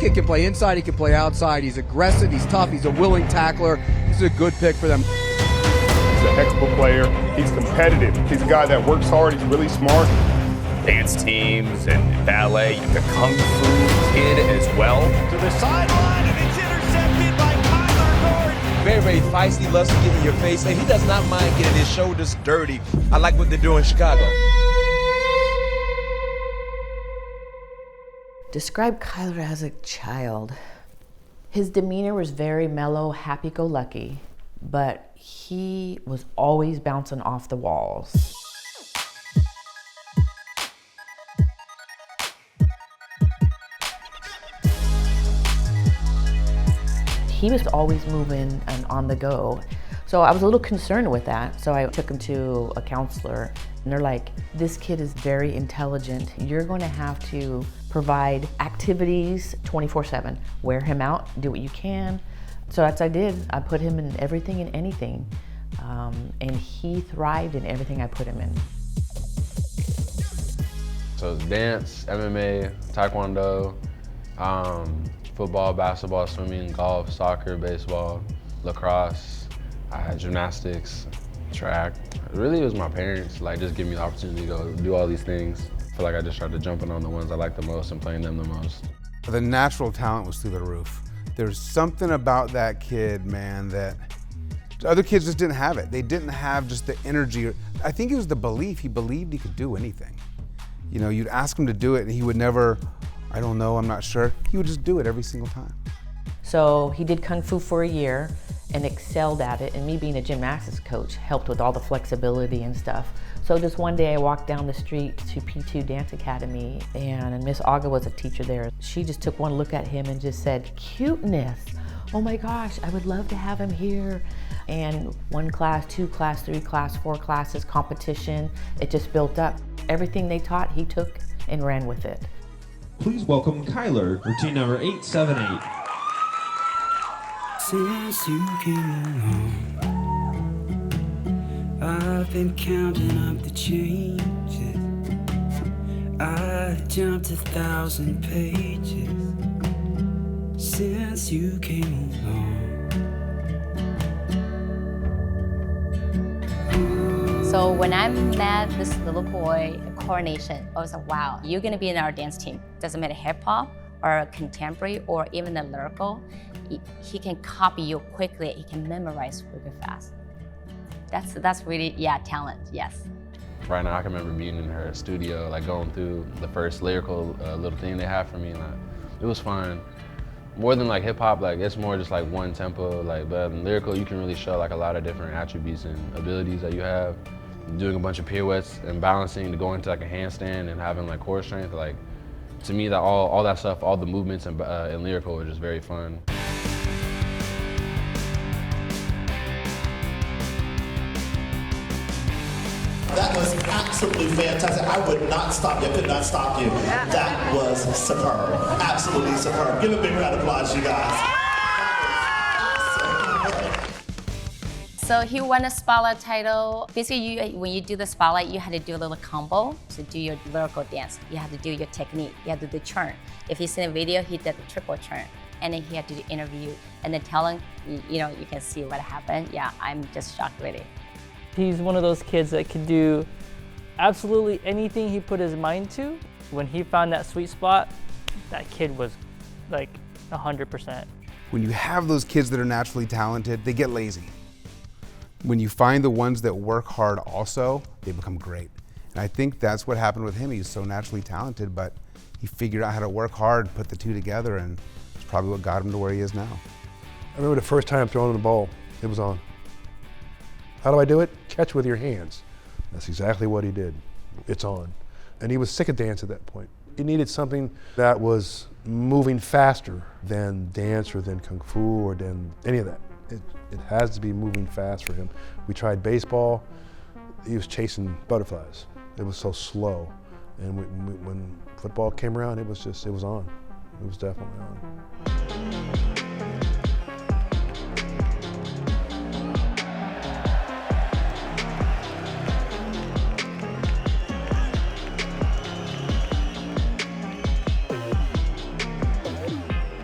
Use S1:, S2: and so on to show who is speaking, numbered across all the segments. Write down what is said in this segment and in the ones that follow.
S1: kid can play inside, he can play outside. He's aggressive, he's tough, he's a willing tackler. He's a good pick for them.
S2: He's a heck of a player. He's competitive. He's a guy that works hard. He's really smart.
S3: Dance teams and ballet, the kung fu kid as well.
S4: To the sideline, and it's intercepted by Kyler Gordon.
S5: Very, very feisty, loves to get in your face, and he does not mind getting his shoulders dirty. I like what they're doing in Chicago.
S6: Describe Kyler as a child. His demeanor was very mellow, happy-go-lucky, but he was always bouncing off the walls. He was always moving and on the go. So I was a little concerned with that. So I took him to a counselor and they're like, this kid is very intelligent. You're going to have to provide activities 24/7. Wear him out, do what you can. So that's what I did. I put him in everything and anything. And he thrived in everything I put him in.
S7: So it's dance, MMA, taekwondo, football, basketball, swimming, golf, soccer, baseball, lacrosse, gymnastics, track. Really, it was my parents, just giving me the opportunity to go do all these things. I feel like I just started jumping on the ones I like the most and playing them the most.
S8: The natural talent was through the roof. There's something about that kid, man, that other kids just didn't have it. They didn't have just the energy. I think it was the belief. He believed he could do anything. You know, you'd ask him to do it and he would never, I don't know, I'm not sure. He would just do it every single time.
S6: So he did Kung Fu for a year and excelled at it, and me being a gymnastics coach helped with all the flexibility and stuff. So just one day I walked down the street to P2 Dance Academy and Miss Aga was a teacher there. She just took one look at him and just said, cuteness. Oh my gosh, I would love to have him here. And 1 class, 2 class, 3 class, 4 classes, competition, it just built up. Everything they taught, he took and ran with it.
S9: Please welcome Kyler, routine number 878.
S10: Since you came along, I've been counting up the changes. I've jumped 1,000 pages since you came along.
S11: So when I met this little boy at Coronation, I was like, wow, you're gonna be in our dance team. Doesn't matter hip hop or contemporary or even the lyrical, he can copy you quickly, he can memorize really fast. That's really, talent, yes.
S7: Right now I can remember being in her studio, going through the first lyrical little thing they had for me, and it was fun. More than hip hop, it's more just one tempo, but in lyrical you can really show a lot of different attributes and abilities that you have. Doing a bunch of pirouettes and balancing to go into a handstand and having core strength, to me all that stuff, all the movements in lyrical are just very fun.
S12: That was absolutely fantastic. I would not stop you. I could not stop you. That was superb. Absolutely superb. Give a big round of applause, you guys.
S11: So he won a spotlight title. Basically, when you do the spotlight, you had to do a little combo to do your lyrical dance. You had to do your technique. You had to do the turn. If you see the video, he did the triple turn. And then he had to do interview. And then tell him, you can see what happened. Yeah, I'm just shocked really.
S13: He's one of those kids that could do absolutely anything he put his mind to. When he found that sweet spot, that kid was 100%.
S8: When you have those kids that are naturally talented, they get lazy. When you find the ones that work hard also, they become great. And I think that's what happened with him. He's so naturally talented, but he figured out how to work hard, put the two together, and it's probably what got him to where he is now.
S14: I remember the first time throwing the ball, it was on. How do I do it? Catch with your hands. That's exactly what he did. It's on. And he was sick of dance at that point. He needed something that was moving faster than dance or than kung fu or than any of that. It has to be moving fast for him. We tried baseball. He was chasing butterflies. It was so slow. And when football came around, it was on. It was definitely on.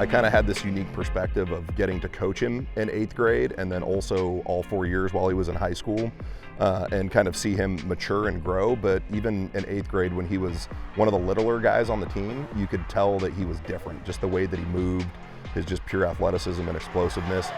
S15: I kind of had this unique perspective of getting to coach him in 8th grade and then also all 4 years while he was in high school and kind of see him mature and grow. But even in 8th grade when he was one of the littler guys on the team, you could tell that he was different, just the way that he moved, his just pure athleticism and explosiveness.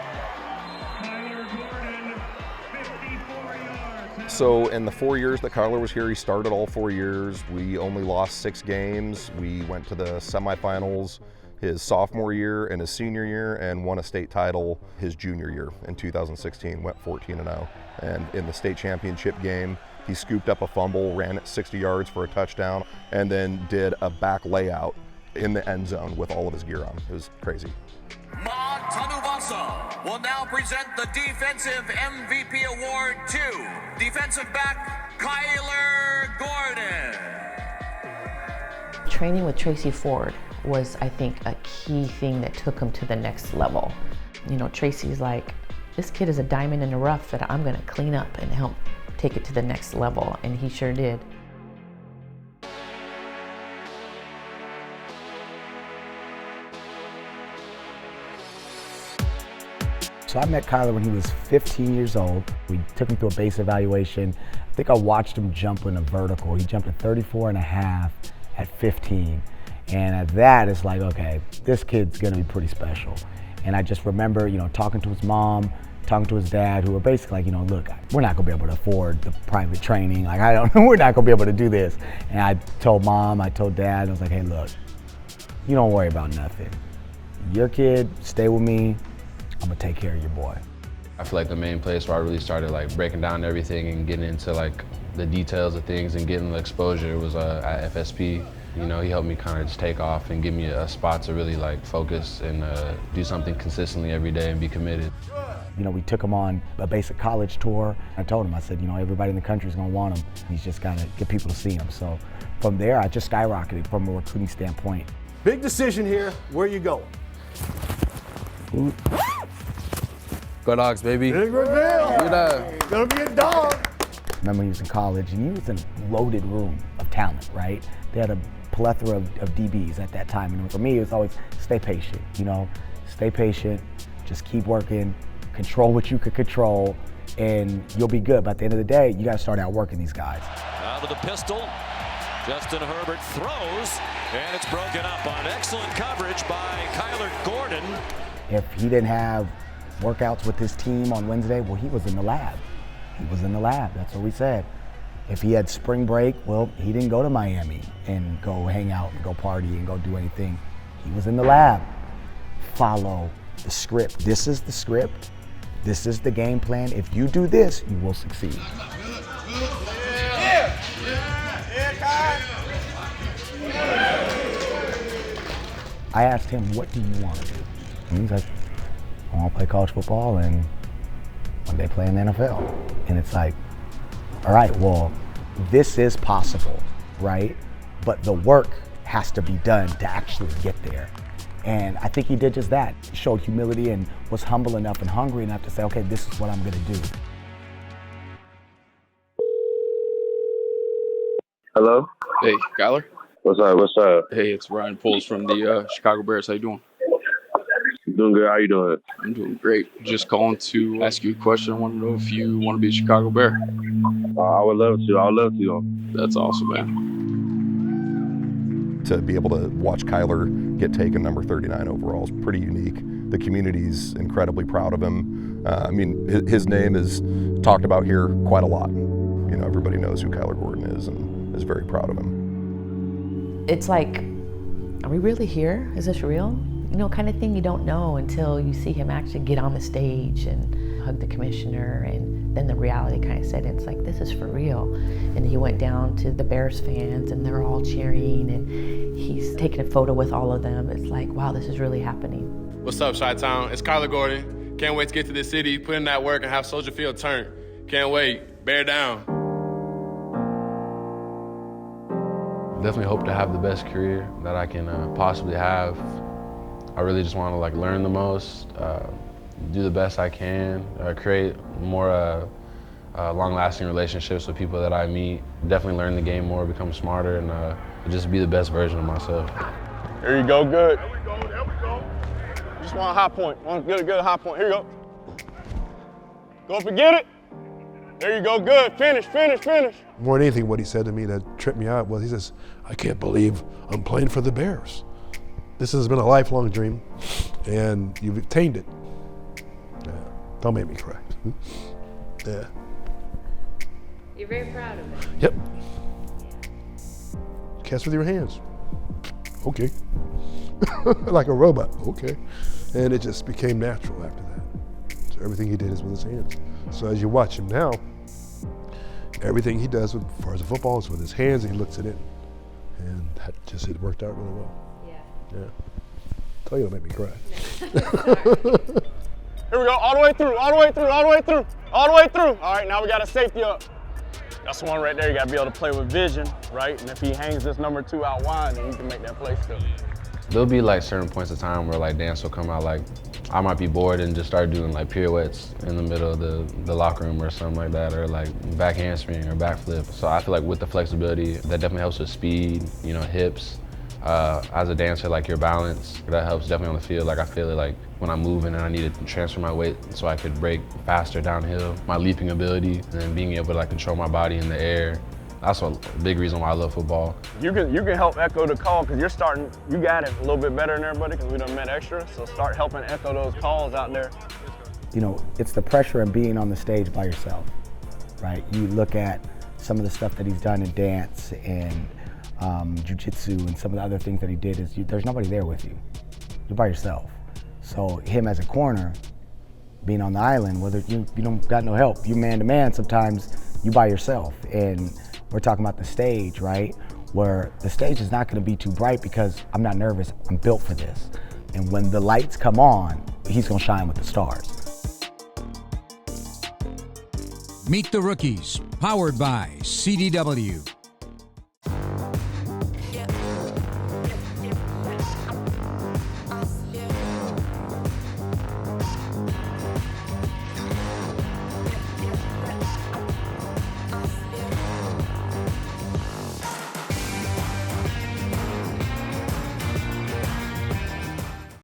S15: So in the 4 years that Kyler was here, he started all 4 years. We only lost 6 games. We went to the semifinals his sophomore year and his senior year, and won a state title his junior year in 2016, went 14-0. And in the state championship game, he scooped up a fumble, ran it 60 yards for a touchdown, and then did a back layout in the end zone with all of his gear on. It was crazy.
S4: Tanuvasa will now present the Defensive MVP Award to defensive back Kyler Gordon.
S6: Training with Tracy Ford was, I think, a key thing that took him to the next level. You know, Tracy's like, this kid is a diamond in the rough that I'm gonna clean up and help take it to the next level, and he sure did.
S16: So I met Kyler when he was 15 years old. We took him through a base evaluation. I think I watched him jump in a vertical. He jumped a 34.5 at 15. And at that, it's like, okay, this kid's gonna be pretty special. And I just remember, you know, talking to his mom, talking to his dad, who were basically like, you know, look, we're not gonna be able to afford the private training. Like, we're not gonna be able to do this. And I told mom, I told dad, I was like, hey, look, you don't worry about nothing. Your kid, stay with me. I'm gonna take care of your boy.
S7: I feel like the main place where I really started like breaking down everything and getting into like the details of things and getting the exposure was at FSP. You know, he helped me kind of just take off and give me a spot to really like focus and do something consistently every day and be committed.
S16: You know, we took him on a basic college tour. I told him, I said, you know, everybody in the country is gonna want him. He's just gotta get people to see him. So from there, I just skyrocketed from a recruiting standpoint.
S17: Big decision here, where you going?
S16: Ooh.
S18: Go Dogs, baby.
S17: Big reveal. Gonna be a dog.
S16: Remember he was in college and he was in a loaded room of talent, right? They had a plethora of DBs at that time. And for me, it was always stay patient, you know? Stay patient, just keep working, control what you could control, and you'll be good. But at the end of the day, you gotta start out working these guys.
S4: Out of the pistol, Justin Herbert throws, and it's broken up on excellent coverage by Kyler Gordon.
S16: If he didn't have workouts with his team on Wednesday, well, he was in the lab. He was in the lab, that's what we said. If he had spring break, well, he didn't go to Miami and go hang out and go party and go do anything. He was in the lab. Follow the script. This is the script. This is the game plan. If you do this, you will succeed. I asked him, what do you want to do? And he's like, I want to play college football and one day play in the NFL. And it's like, all right, well, this is possible, right? But the work has to be done to actually get there. And I think he did just that. He showed humility and was humble enough and hungry enough to say, okay, this is what I'm gonna do.
S19: Hello?
S18: Hey, Kyler.
S19: What's up, what's up?
S18: Hey, it's Ryan Poles from the Chicago Bears. How you doing?
S19: Doing good, how you doing?
S18: I'm doing great. Just calling to ask you a question. I want to know if you want to be a Chicago Bear.
S19: I would love to.
S18: That's awesome, man.
S15: To be able to watch Kyler get taken number 39 overall is pretty unique. The community's incredibly proud of him. I mean, his name is talked about here quite a lot. You know, everybody knows who Kyler Gordon is and is very proud of him.
S6: It's like, are we really here? Is this real? You know, kind of thing you don't know until you see him actually get on the stage and hug the commissioner, and then the reality kind of set in. It's like, this is for real. And he went down to the Bears fans and they're all cheering and he's taking a photo with all of them. It's like, wow, this is really happening.
S20: What's up, Chi-Town? It's Kyler Gordon. Can't wait to get to this city, put in that work and have Soldier Field turn. Can't wait. Bear down.
S7: Definitely hope to have the best career that I can possibly have. I really just want to like learn the most, do the best I can, create more long-lasting relationships with people that I meet, definitely learn the game more, become smarter, and just be the best version of myself.
S2: There you go, good.
S20: Just want a high point. Want to get a good high point. Here you go. Go up and get it. There you go. Good. Finish, finish, finish.
S14: More than anything, what he said to me that tripped me out was, he says, I can't believe I'm playing for the Bears. This has been a lifelong dream, and you've attained it. Yeah. Don't make me cry. Yeah.
S6: You're very proud of it.
S14: Yep. Catch with your hands. Okay. Like a robot. Okay. And it just became natural after that. So everything he did is with his hands. So as you watch him now, everything he does as far as the football is with his hands, and he looks at it, and that just, it worked out really well. Yeah. Tell you, it'll make me cry.
S20: Here we go, all the way through, all the way through, all the way through, all the way through. All right, now we got a safety up. That's one right there. You got to be able to play with vision, right? And if he hangs this number 2 out wide, then you can make that play still.
S7: There'll be like certain points of time where like dance will come out, like I might be bored and just start doing like pirouettes in the middle of the locker room or something like that, or like back handspring or back flip. So I feel like with the flexibility, that definitely helps with speed, you know, hips. As a dancer, like your balance, that helps definitely on the field. Like I feel it like when I'm moving and I need to transfer my weight so I could break faster downhill. My leaping ability and then being able to like control my body in the air. That's a big reason why I love football.
S20: You can help echo the call because you got it a little bit better than everybody because we done met extra. So start helping echo those calls out there.
S16: You know, it's the pressure of being on the stage by yourself, right? You look at some of the stuff that he's done in dance and jiu-jitsu and some of the other things that he did is there's nobody there with you. You're by yourself. So him as a corner, being on the island, whether you don't got no help, you man to man, sometimes you by yourself. And we're talking about the stage, right? Where the stage is not gonna be too bright because I'm not nervous, I'm built for this. And when the lights come on, he's gonna shine with the stars.
S21: Meet the Rookies, powered by CDW.